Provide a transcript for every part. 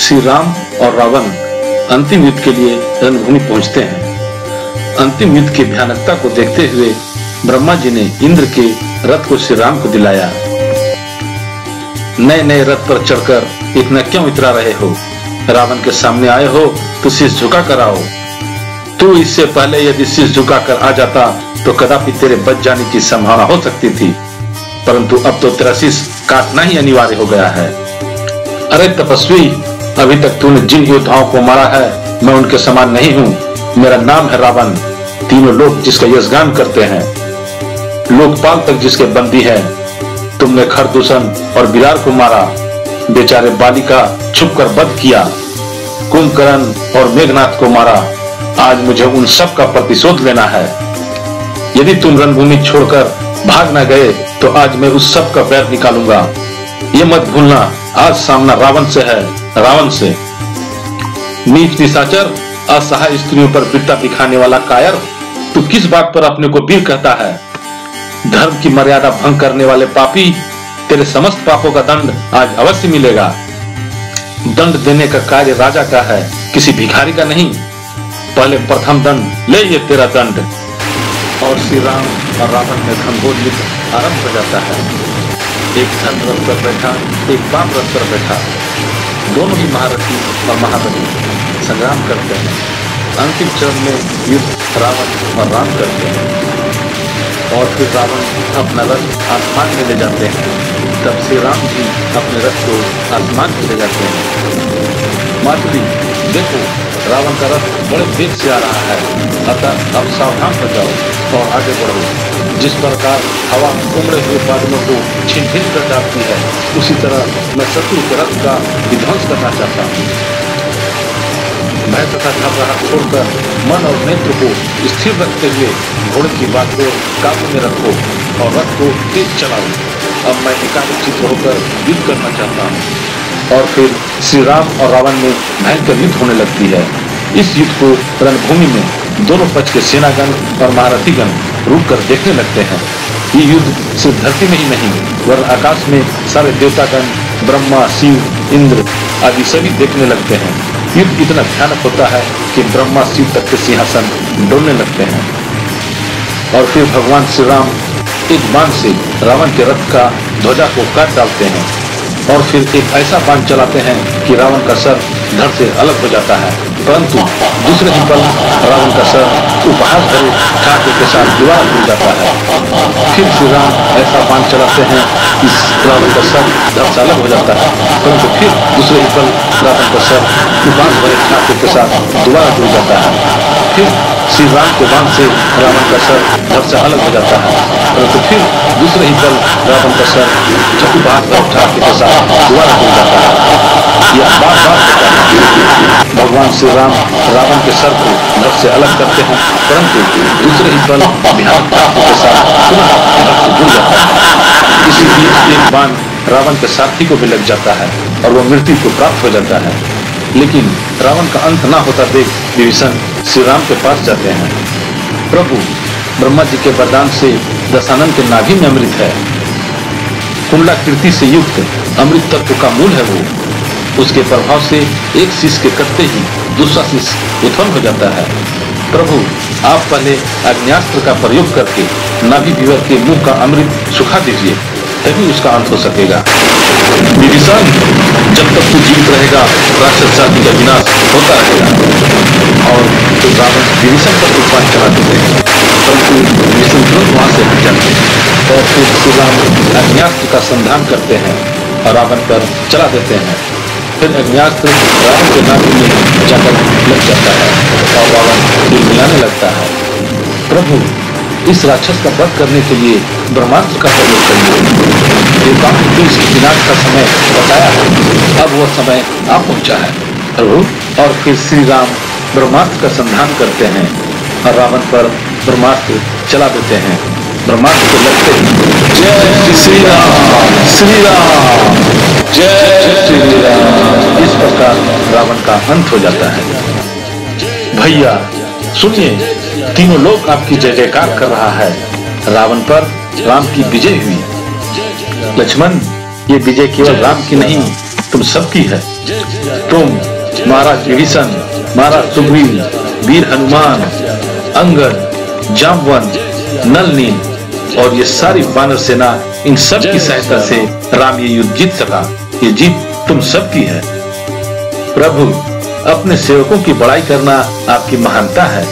श्री राम और रावण अंतिम युद्ध के लिए रणभूमि पहुंचते हैं। अंतिम युद्ध की भयानकता को देखते हुए ब्रह्मा जी ने इंद्र के रथ को श्री राम को दिलाया। नए नए रथ पर चढ़कर इतना क्यों इतरा रहे हो? रावण के सामने आए हो तो शीश झुका कर आओ। तू इससे पहले यदि शीश झुका कर आ जाता तो कदापि तेरे बच जाने की संभावना हो सकती थी, परंतु अब तो तेरा शीश काटना ही अनिवार्य हो गया है। अरे तपस्वी, अभी तक तूने जिन योद्धाओं को मारा है मैं उनके समान नहीं हूँ। मेरा नाम है रावण, तीनों लोग जिसका यशगान करते हैं, लोकपाल तक जिसके बंदी है। तुमने खरदूषण और बिरार को मारा, बेचारे बाली का छुपकर वध किया, कुंभकर्ण और मेघनाथ को मारा। आज मुझे उन सब का प्रतिशोध लेना है। यदि तुम रणभूमि छोड़कर भाग न गए तो आज मैं उस सब का वैर निकालूंगा। ये मत भूलना, आज सामना रावण से है, रावण से। नीच निशाचर, असहाय स्त्रियों पर वीरता दिखाने वाला कायर, तू किस बात पर अपने को वीर कहता है? धर्म की मर्यादा भंग करने वाले पापी, तेरे समस्त पापों का दंड आज अवश्य मिलेगा। दंड देने का कार्य राजा का है, किसी भिखारी का नहीं। पहले प्रथम दंड ले, ये तेरा दंड। और श्री राम और रावण में घनघोर युद्ध आरंभ हो जाता है। एक धर्म रथ पर बैठा, एक वाम रथ पर बैठा, दोनों ही महारथी और महाबली संग्राम करते हैं। अंतिम चरण में युद्ध रावण और राम करते हैं और फिर रावण अपना रथ आसमान में ले जाते हैं। तब श्री राम जी अपने रथ को आसमान में ले जाते हैं। माधुरी, देखो रावण का रथ बड़े वेग से आ रहा है, अतः अब सावधान हो जाओ और आगे बढ़ो। जिस प्रकार हवा उमड़े हुए बादलों को छीन छीन कर डालती है, उसी तरह मैं शत्रु के रथ का विध्वंस करना चाहता हूँ। भय तथा घबराहट छोड़कर मन और नेत्र को स्थिर रखते हुए घोड़े की बात को काबू में रखो और रथ को तेज चलाओ। अब मैं एकाग्रचित्त होकर युद्ध करना चाहता हूँ। और फिर श्री राम और रावण में भयंकर युद्ध होने लगती है। इस युद्ध को रणभूमि में दोनों पक्ष के सेनागण और महारथीगण रुक कर देखने लगते हैं। ये युद्ध सिर्फ धरती में ही नहीं वरन आकाश में सारे देवतागण, ब्रह्मा, शिव, इंद्र आदि सभी देखने लगते हैं। युद्ध इतना भयानक होता है कि ब्रह्मा शिव तक के सिंहासन डोलने लगते हैं। और फिर भगवान श्री राम एक बाण से रावण के रथ का ध्वजा को काट डालते हैं और फिर एक ऐसा बाण चलाते हैं कि रावण का सर धड़ से अलग हो जाता है, परंतु दूसरे ही पल रावण का सर उपहास भरे ठाकुर के साथ दीवार गिर जाता है। फिर श्री राम ऐसा बाण चलाते हैं कि रावण का सर धड़ से अलग हो जाता है, परंतु फिर दूसरे ही पल रावण का सर उपहास भरे ठाकुर के साथ दोबारा गिर जाता है। फिर श्री राम के बाण से रावण का सर धड़ से अलग हो जाता है, परंतु फिर दूसरे ही पल रावण का सर उपहास भरे ठाकुर के साथ दोबारा गिर जाता है। यह बार बार होता है। भगवान श्री राम रावण के सर को धड़ से अलग करते हैं, परंतु दूसरे ही पल भयानक ठाकुर के साथ पुनः धड़ से जुड़ जाता है। इसी बीच एक बाण रावण के सारथी को भी लग जाता है और वह मृत्यु को प्राप्त हो जाता है। लेकिन रावण का अंत न होता देख विभीषण श्री राम के पास जाते हैं। प्रभु, ब्रह्मा जी के वरदान से दशानन के नाभि में अमृत है। कुंडलाकृति से युक्त अमृत तत्व का मूल है वो। उसके प्रभाव से एक शीश के कटते ही दूसरा शीश उत्पन्न हो जाता है। प्रभु, आप पहले अग्न्यास्त्र का प्रयोग करके नाभि विवर के मुंह का अमृत सुखा दीजिए, तभी उसका अंत हो सकेगा। विभीषण, जब तक तू जीवित रहेगा राक्षस जाति का विनाश होता रहेगा। और तो रावण विभीषण पर तूफान चला देते हैं, परंतु विभीषण तुरंत वहां से हट जाते हैं और फिर श्री राम अग्न्यास्त्र का संधान करते हैं और रावण पर चला देते हैं। फिर अग्न्यास्त्र रावण के नाभि में जाकर लग जाता है और रावण गिड़गिड़ाने लगता है। प्रभु, इस राक्षस का वध करने के लिए ब्रह्मास्त्र का प्रयोग करिए। देवताओं को इसके विनाश का समय बताया है, अब वह समय आ पहुंचा है प्रभु। और फिर श्री राम ब्रह्मास्त्र का संधान करते हैं और रावण पर ब्रह्मास्त्र चला देते हैं। ब्रह्मास्त्र को लगते ही जय श्री राम, श्री राम, जय श्री राम। इस प्रकार रावण का अंत हो जाता है। भैया सुनिए, तीनों लोग आपकी जय जयकार कर रहा है। रावण पर राम की विजय हुई। लक्ष्मण, ये विजय केवल राम की नहीं तुम सबकी है। तुम, महाराज विभीषण, महाराज सुग्रीव, वीर हनुमान, अंगद, जामवंत, नल नील और ये सारी वानर सेना, इन सब की सहायता से राम ये युद्ध जीत सका। ये जीत तुम सबकी है। प्रभु, अपने सेवकों की बड़ाई करना आपकी महानता है,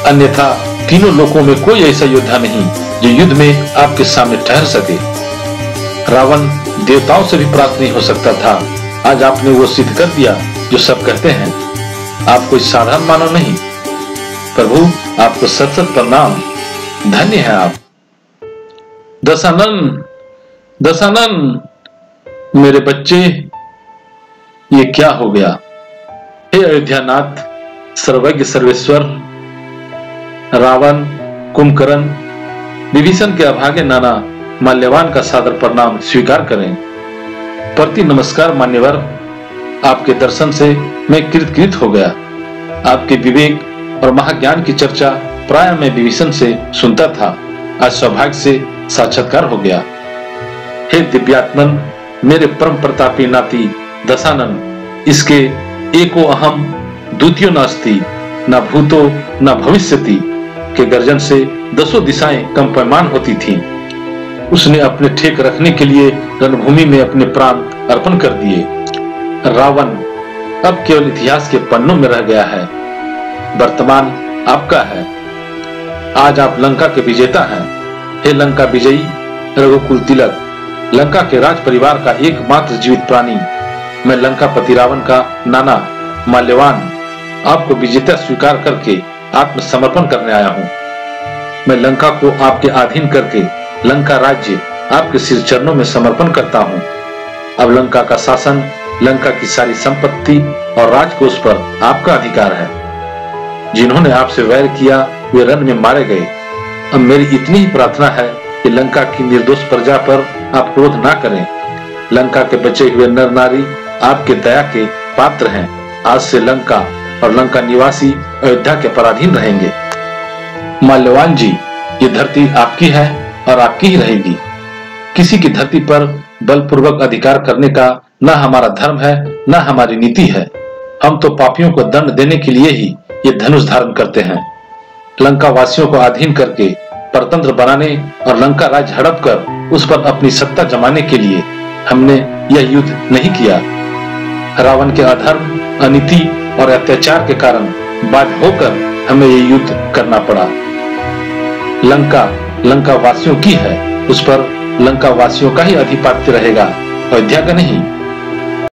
अन्यथा तीनों लोकों में कोई ऐसा योद्धा नहीं जो युद्ध में आपके सामने ठहर सके। रावण देवताओं से भी प्राप्त नहीं हो सकता था। आज आपने वो सिद्ध कर दिया जो सब कहते हैं। आप कोई साधारण मानव नहीं। प्रभु, आपको सत सत प्रणाम। धन्य है आप। दशानन, दशानन, मेरे बच्चे, ये क्या हो गया? हे अयोध्यानाथ, सर्वज्ञ सर्वेश्वर, रावण, कुंभकर्ण, विभीषण के अभागे नाना माल्यवान का सादर प्रणाम स्वीकार करें। प्रति नमस्कार मान्यवर, आपके दर्शन से मैं कृतकृत हो गया। आपके विवेक और महाज्ञान की चर्चा प्राय मैं विभीषण से सुनता था, आज सौभाग्य से साक्षात्कार हो गया। हे दिव्यात्मन, मेरे परम प्रतापी नाती दशानन, इसके एको अहम द्वितीयो नास्ति, न भूतो न भविष्यति के गर्जन से दसों दिशाएं कंपमान होती थीं। उसने अपने ठेक रखने के लिए रणभूमि में अपने प्राण अर्पण कर दिए। रावण अब केवल इतिहास के पन्नों में रह गया है, वर्तमान आपका है। आज आप लंका के विजेता हैं। हे लंका विजयी रघुकुल तिलक, लंका के राज परिवार का एकमात्र जीवित प्राणी, मैं लंकापति रावण का नाना माल्यवान आपको विजेता स्वीकार करके आत्मसमर्पण करने आया हूँ। मैं लंका को आपके अधीन करके लंका राज्य आपके सिर चरणों में समर्पण करता हूँ। अब लंका का शासन, लंका की सारी संपत्ति और राजकोष पर आपका अधिकार है। जिन्होंने आपसे वैर किया वे रण में मारे गए। अब मेरी इतनी ही प्रार्थना है कि लंका की निर्दोष प्रजा पर आप क्रोध ना करें। लंका के बचे हुए नर नारी आपके दया के पात्र हैं। आज से लंका और लंका निवासी अयोध्या के पराधीन रहेंगे। माल्यवान जी, ये धरती आपकी है और आपकी ही रहेगी। किसी की धरती पर बलपूर्वक अधिकार करने का न हमारा धर्म है न हमारी नीति है। हम तो पापियों को दंड देने के लिए ही ये धनुष धारण करते हैं। लंका वासियों को अधीन करके परतंत्र बनाने और लंका राज्य हड़प कर उस पर अपनी सत्ता जमाने के लिए हमने यह युद्ध नहीं किया। रावण के अधर्म, अनीति और अत्याचार के कारण बाध्य होकर हमें ये युद्ध करना पड़ा। लंका लंका वासियों की है, उस पर लंका वासियों का ही अधिपत्य रहेगा, अयोध्या का नहीं।